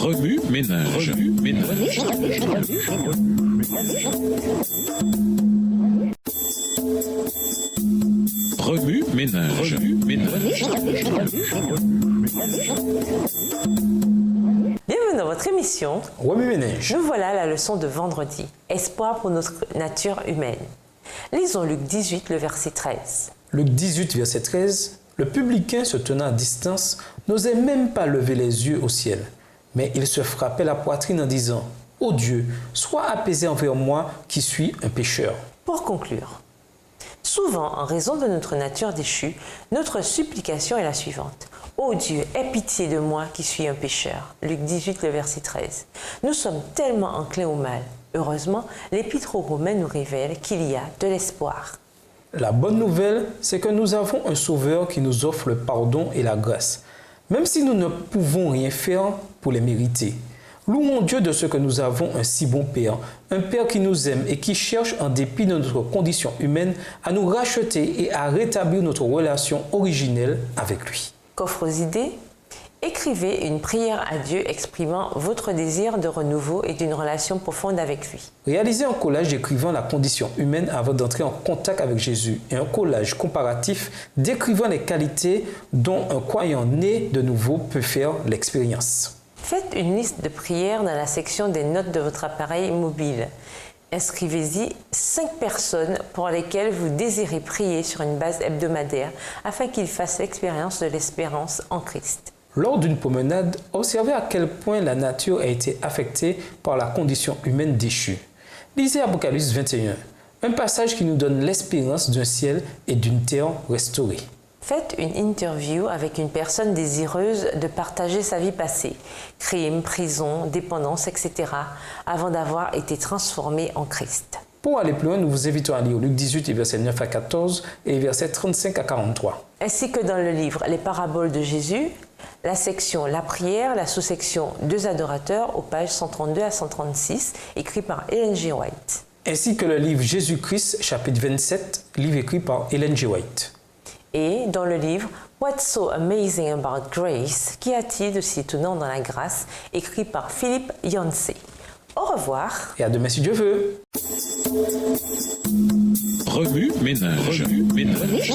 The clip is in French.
Remue ménage. Remue ménage. Bienvenue dans votre émission Remue ménage. Nous voilà à la leçon de vendredi. Espoir pour notre nature humaine. Lisons Luc 18, le verset 13. Luc 18, verset 13. Le publicain se tenant à distance n'osait même pas lever les yeux au ciel, mais il se frappait la poitrine en disant « Ô Dieu, sois apaisé envers moi qui suis un pécheur. » Pour conclure, souvent, en raison de notre nature déchue, notre supplication est la suivante. « Ô Dieu, aie pitié de moi qui suis un pécheur. » Luc 18, le verset 13. Nous sommes tellement enclins au mal. Heureusement, l'Épître aux Romains nous révèle qu'il y a de l'espoir. La bonne nouvelle, c'est que nous avons un Sauveur qui nous offre le pardon et la grâce, même si nous ne pouvons rien faire pour les mériter. Louons Dieu de ce que nous avons un si bon Père, un Père qui nous aime et qui cherche, en dépit de notre condition humaine, à nous racheter et à rétablir notre relation originelle avec lui. Qu'offre aux idées ? Écrivez une prière à Dieu exprimant votre désir de renouveau et d'une relation profonde avec lui. Réalisez un collage décrivant la condition humaine avant d'entrer en contact avec Jésus et un collage comparatif décrivant les qualités dont un croyant né de nouveau peut faire l'expérience. Faites une liste de prières dans la section des notes de votre appareil mobile. Inscrivez-y 5 personnes pour lesquelles vous désirez prier sur une base hebdomadaire afin qu'ils fassent l'expérience de l'espérance en Christ. Lors d'une promenade, observez à quel point la nature a été affectée par la condition humaine déchue. Lisez Apocalypse 21, un passage qui nous donne l'espérance d'un ciel et d'une terre restaurée. Faites une interview avec une personne désireuse de partager sa vie passée, crime, prison, dépendance, etc., avant d'avoir été transformé en Christ. Pour aller plus loin, nous vous invitons à lire Luc 18, versets 9 à 14 et versets 35 à 43. Ainsi que dans le livre Les paraboles de Jésus, la section La prière, la sous-section Deux adorateurs aux pages 132 à 136, écrit par Ellen G. White. Ainsi que le livre Jésus-Christ, chapitre 27, livre écrit par Ellen G. White. Et dans le livre What's so amazing about grace? Qu'y a-t-il de si étonnant dans la grâce? Écrit par Philippe Yancey. Au revoir. Et à demain si Dieu veut. Remue ménage. Remue ménage.